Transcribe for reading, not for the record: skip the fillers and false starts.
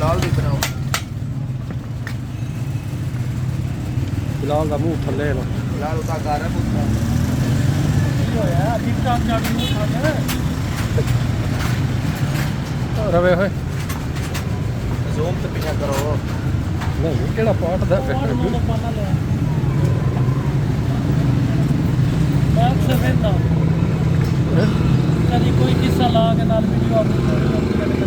ਬਿਲਾਲ ਦੀ ਬਣਾਓ। ਬਿਲਾਲ ਦਾ ਮੂੰਹ ਥੱਲੇ ਲਾ ਬਿਲਾਲ ਉਹਦਾ ਘਰ ਹੈ ਪੁੱਤਰਾ। ਕੀ ਹੋਇਆ ਠੀਕ ਠਾਕ ਜਾੜੀ ਨੂੰ ਖਾਣਾ ਰਵੇ ਹੋਏ ਜ਼ੂਮ ਤੇ ਪਿੱਛਾ ਕਰੋ। ਨਹੀਂ ਕਿਹੜਾ ਪਾਟ ਦਾ ਪਾਣਾ ਲਿਆ ਮੈਂ ਅਕਸਰ ਵੇਖਦਾ ਕਦੀ ਕੋਈ ਕਿੱਸਾ ਲਾ ਕੇ ਨਾਲ ਵੀਡੀਓ ਆਪਣੀ